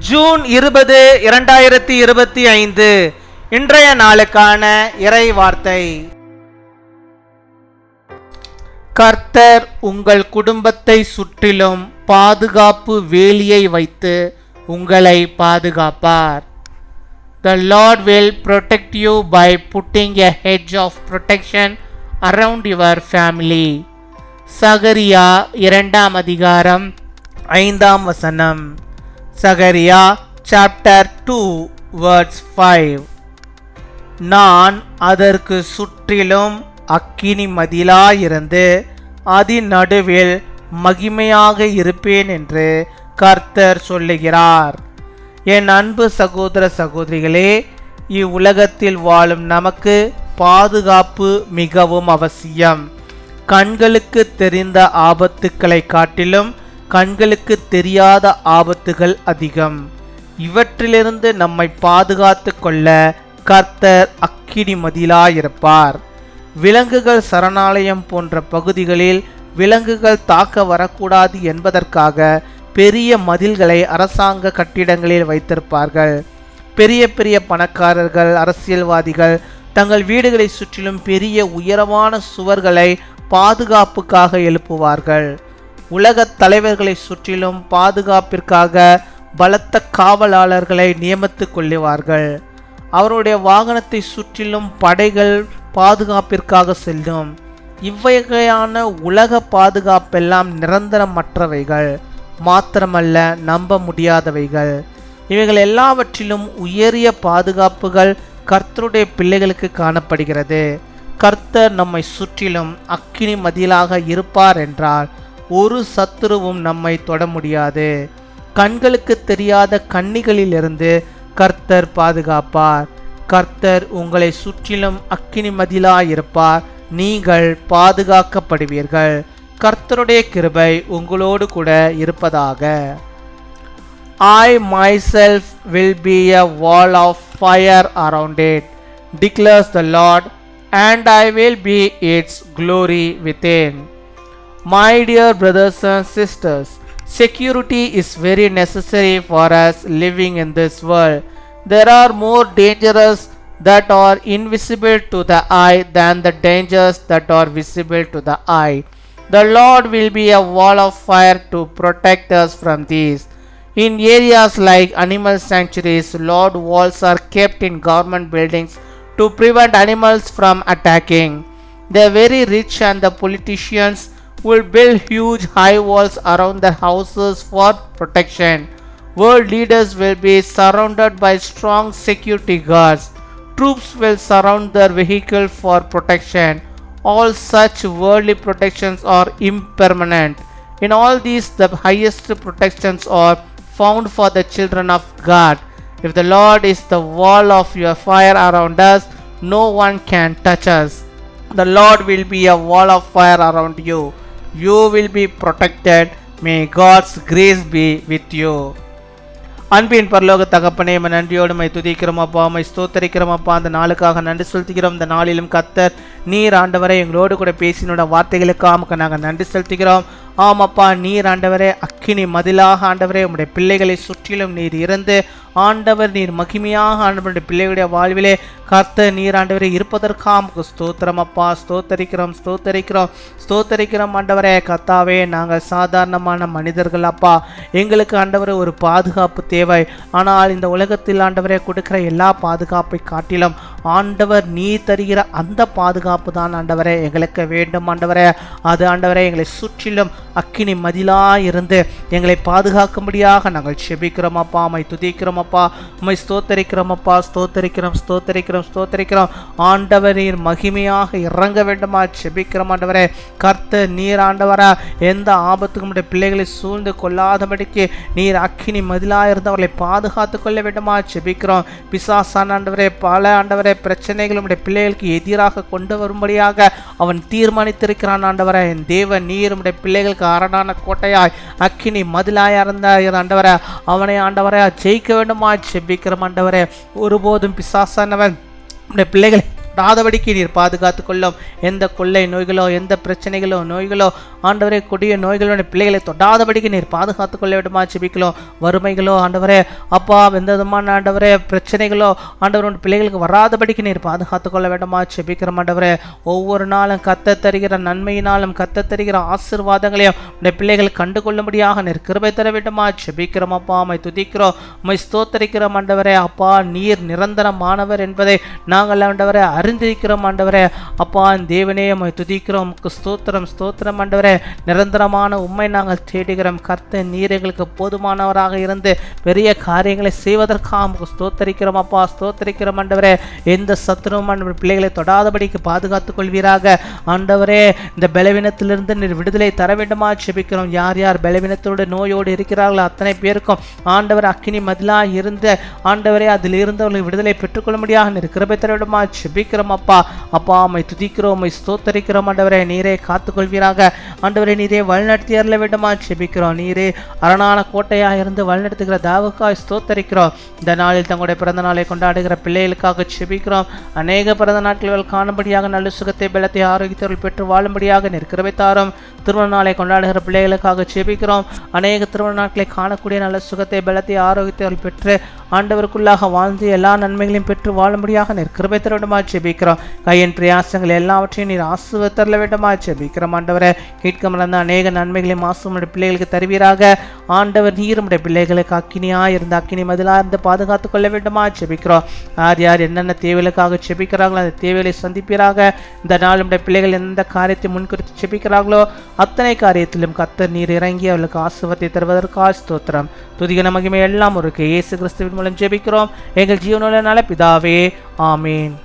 June 20, 2025 இன்றைய நாளுக்கான இறை வார்த்தை. கர்த்தர் உங்கள் குடும்பத்தை சுற்றிலும் பாதுகாப்பு வேலியை வைத்து உங்களை பாதுகாப்பார். The Lord will protect you by putting a hedge of protection around your family. சகரியா 2 அதிகாரம் 5 வசனம். சகரியா chapter 2 verse 5. நான் அதற்கு சுற்றிலும் அக்கினி மதிலாயிருந்து அதன் நடுவில் மகிமையாக இருப்பேன் என்று கர்த்தர் சொல்லுகிறார். என் அன்பு சகோதர சகோதரிகளே, இவ்வுலகத்தில் வாழும் நமக்கு பாதுகாப்பு மிகவும் அவசியம். கண்களுக்கு தெரிந்த ஆபத்துக்களை காட்டிலும் கண்களுக்கு தெரியாத ஆபத்துகள் அதிகம். இவற்றிலிருந்து நம்மை பாதுகாத்து கொள்ள கர்த்தர் அக்கினி மதிலாயிருப்பார். விலங்குகள் சரணாலயம் போன்ற பகுதிகளில் விலங்குகள் தாக்க வரக்கூடாது என்பதற்காக பெரிய மதில்களை அரசாங்க கட்டிடங்களில் வைத்திருப்பார்கள். பெரிய பெரிய பணக்காரர்கள், அரசியல்வாதிகள் தங்கள் வீடுகளை சுற்றிலும் பெரிய உயரமான சுவர்களை பாதுகாப்புக்காக எழுப்புவார்கள். உலகத் தலைவர்களை சுற்றிலும் பாதுகாப்பிற்காக பலத்த காவலாளர்களை நியமித்துக் கொள்ளுவார்கள். அவருடைய வாகனத்தை சுற்றிலும் படைகள் பாதுகாப்பிற்காக செல்லும். இவ்வகையான உலக பாதுகாப்பெல்லாம் நிரந்தரமற்றவைகள், மாத்திரமல்ல நம்ப முடியாதவைகள். இவைகள் எல்லாவற்றிலும் உயரிய பாதுகாப்புகள் கர்த்தருடைய பிள்ளைகளுக்கு காணப்படுகிறது. கர்த்தர் நம்மை சுற்றிலும் அக்கினி மதிலாக இருப்பார் என்றால் ஒரு சத்துருவும் நம்மை தொட முடியாது. கண்களுக்கு தெரியாத கண்ணிகளிலிருந்து கர்த்தர் பாதுகாப்பார். கர்த்தர் உங்களை சுற்றிலும் அக்கினி மதிலாயிருப்பார். நீங்கள் பாதுகாக்கப்படுவீர்கள். கர்த்தருடைய கிருபை உங்களோடு கூட இருப்பதாக. I myself will be a wall of fire around it, declares the Lord, and I will be its glory within. My dear brothers and sisters, security is very necessary for us living in this world. There are more dangers that are invisible to the eye than the dangers that are visible to the eye. The Lord will be a wall of fire to protect us from these. In areas like animal sanctuaries, Lord walls are kept in government buildings to prevent animals from attacking. The very rich and the politicians will build huge high walls around their houses for protection. World leaders will be surrounded by strong security guards. Troops will surround their vehicle for protection. All such worldly protections are impermanent. In all these, the highest protections are found for the children of God. If the Lord is the wall of your fire around us, no one can touch us. The Lord will be a wall of fire around you. You will be protected. May God's grace be with you. அன்பின் பரலோக தகப்பனே, நன்றியோடு my துதிக்கிறோம் அப்பா, my ஸ்தோத்தரிக்கிறோம் அப்பா. அந்த நாளுக்காக நன்றி செலுத்துகிறோம். இந்த நாளிலும் கர்த்தர் நீர் ஆண்டவரை எங்களோடு கூட பேசினோட வார்த்தைகளுக்காக நாங்கள் நன்றி செலுத்துகிறோம். ஆமாப்பா, நீர் ஆண்டவரே அக்கினி மதிலாக ஆண்டவரே உம்முடைய பிள்ளைகளை சுற்றிலும் நீர் இருந்து ஆண்டவர் நீர் மகிமையாக ஆண்டவருடைய பிள்ளைகளுடைய வாழ்விலே கர்த்தர் நீர் ஆண்டவரே இருப்பதற்காக ஸ்தோத்திரம் அப்பா. ஸ்தோத்தரிக்கிறோம் ஸ்தோத்தரிக்கிறோம் ஸ்தோத்தரிக்கிறோம் ஆண்டவரே. கர்த்தாவே, நாங்கள் சாதாரணமான மனிதர்கள் அப்பா. எங்களுக்கு ஆண்டவரே ஒரு பாதுகாப்பு தேவை. ஆனால் இந்த உலகத்தில் ஆண்டவரே கொடுக்கிற எல்லா பாதுகாப்பை காட்டிலும் ஆண்டவர் நீர் தருகிற அந்த பாதுகாப்பு தான் ஆண்டவரே எங்களுக்கு வேண்டும் ஆண்டவரே. அது ஆண்டவரே எங்களை சுற்றிலும் அக்கினி மதிலாக இருந்து எங்களை பாதுகாக்கும்படியாக நாங்கள் செபிக்கிறோம் அப்பா. மை துதிக்கிறோம் அப்பா, உம்மை ஸ்தோத்தரிக்கிறோம் அப்பா. ஸ்தோத்தரிக்கிறோம் ஸ்தோத்தரிக்கிறோம் ஸ்தோத்தரிக்கிறோம் ஆண்டவர் நீர் மகிமையாக இறங்க வேண்டுமா செபிக்கிறோம் ஆண்டவரே. கர்த்தர் நீர் ஆண்டவரா எந்த ஆபத்துக்கும் நம்முடைய பிள்ளைகளை சூழ்ந்து கொள்ளாதபடிக்கு நீர் அக்கினி மதிலாக இருந்து அவர்களை பாதுகாத்து கொள்ள வேண்டுமா செபிக்கிறோம். பிசாசான ஆண்டவரே பல ஆண்டவரே பிரச்சனைகள் நம்முடைய பிள்ளைகளுக்கு எதிராக கொண்டு வரும்படியாக அவன் தீர்மானித்திருக்கிறான் ஆண்டவரே. என் தேவன் நீர் நம்முடைய பிள்ளைகளுக்கு அரணான கோட்டையாய் அக்கினி மதிலாய் இருந்த ஆண்டவரே அவனை ஆண்டவரே ஜெயிக்க வேண்டுமா செபிக்கிறோம் ஆண்டவரே. ஒருபோதும் பிசாசானவன் நம்முடைய பிள்ளைகளை தொடாதபடிக்கு நீர் பாதுகாத்து கொள்ளும். எந்த கொள்ளை நோய்களோ, எந்த பிரச்சனைகளோ, நோய்களோ, ஆண்டவரே கொடிய நோய்களோட பிள்ளைகளை தொடாதபடிக்கு நீர் பாதுகாத்து கொள்ள வேண்டுமா ஜெபிக்கிறோம். வறுமைகளோ ஆண்டவரே அப்பா, எந்த விதமான ஆண்டவரே பிரச்சனைகளோ ஆண்டவரோட பிள்ளைகளுக்கு வராதபடிக்கு நீர் பாதுகாத்து கொள்ள வேண்டுமா ஜெபிக்கிறோம். ஆண்டவரே ஒவ்வொரு நாளும் கத்த தருகிற நன்மையினாலும் கத்த தருகிற ஆசீர்வாதங்களையும் உடைய பிள்ளைகள் கண்டுகொள்ளும்படியாக நீர் கிருபை தர வேண்டுமா ஜெபிக்கிறோம். அப்பா உம்மை துதிக்கிறோம், உம்மை ஸ்தோத்தரிக்கிறோம். ஆண்டவரே அப்பா, நீர் நிரந்தரமானவர் என்பதை நாங்கள் ஆண்டவரே அறிந்திருக்கிறோம். ஆண்டவரே அப்பா தேவனே உம்மை துதிக்கிறோம், உமக்கு ஸ்தோத்திரம் ஸ்தோத்திரம். ஆண்டவரே நிரந்தரமான உம்மை நாங்கள் தேடுகிறோம். கர்த்தர் நீர் எங்களுக்கு போதுமானவராக இருந்து பெரிய காரியங்களை செய்வதற்காக உமக்கு ஸ்தோத்தரிக்கிறோம். அப்பா ஸ்தோத்தரிக்கிறோம். ஆண்டவரே எந்த சத்துருவும் ஆண்டவர் பிள்ளைகளை தொடாதபடிக்கு பாதுகாத்துக் கொள்வீராக. ஆண்டவரே இந்த பலவீனத்திலிருந்து நீர் விடுதலை தர வேண்டுமா ஜெபிக்கிறோம். யார் யார் பலவீனத்தோடு நோயோடு இருக்கிறார்களோ அத்தனை பேருக்கும் ஆண்டவர் அக்கினி மதிலாக இருந்து ஆண்டவரே அதில் இருந்தவர்கள் விடுதலை பெற்றுக்கொள்ள முடியாது நீர் கிருபை தர வேண்டுமா ஜெபிக்கிறோம். அப்பா அப்பா உம்மை துதிக்கிறோம், உம்மை ஸ்தோத்தரிக்கிறோம். ஆண்டவரே நீரே காத்துக்கொள்வீராக. ஆண்டவரே நீரே வழிநடத்தி அருள வேண்டுமா ஜெபிக்கிறோம். நீரே அரணான கோட்டையாக இருந்து வழிநடத்துகிற தாவுக்காய் ஸ்தோத்தரிக்கிறோம். இந்த நாளில் தங்களுடைய பிறந்த நாளை கொண்டாடுகிற பிள்ளைகளுக்காக ஜெபிக்கிறோம். அநேக பிறந்த நாட்கள் காணும்படியாக நல்ல சுகத்தை பலத்தை ஆரோக்கியத்தோடு பெற்று வாழும்படியாக நீர் கிருபை தாரும். திருமண நாளை கொண்டாடுகிற பிள்ளைகளுக்காக ஜெபிக்கிறோம். அநேக திருமண நாட்களை காணக்கூடிய நல்ல சுகத்தை பலத்தை ஆரோக்கியத்தை பெற்று ஆண்டவருக்குள்ளாக வாழ்ந்து எல்லா நன்மைகளையும் பெற்று வாழும்படியாக நீர் கிருபை தர வேண்டுமா ஜெபிக்கிறோம். கையின் பிரயாசங்கள் எல்லாவற்றையும் நீர் ஆசீர்வதித்தருள வேண்டுமா ஜெபிக்கிறோம். ஆண்டவரை கேட்க மறந்த அநேக நன்மைகளையும் ஆசீர்வாதம் பிள்ளைகளுக்கு தருவீராக. ஆண்டவர் நீர் உம்முடைய பிள்ளைகளுக்கு அக்கினியாக இருந்து அக்கினி மதிலாக இருந்து பாதுகாத்துக் கொள்ள வேண்டுமா ஜெபிக்கிறோம். யார் யார் என்னென்ன தேவைகளுக்காக ஜெபிக்கிறார்களோ அந்த தேவைகளை சந்திப்பீராக. இந்த நாள் உம்முடைய பிள்ளைகள் எந்த காரியத்தை முன்குறித்து ஜெபிக்கிறார்களோ அத்தனை காரியத்திலும் கர்த்தர் நீர் இறங்கி அவர்களுக்கு ஆசீர்வாதத்தை தருவதற்காக ஸ்தோத்திரம். துதிகன மகிமை எல்லாம் ஒரு இயேசு கிறிஸ்துவின் மூலம் ஜெபிக்கிறோம் எங்கள் ஜீவனுள்ள நல்ல பிதாவே, ஆமீன்.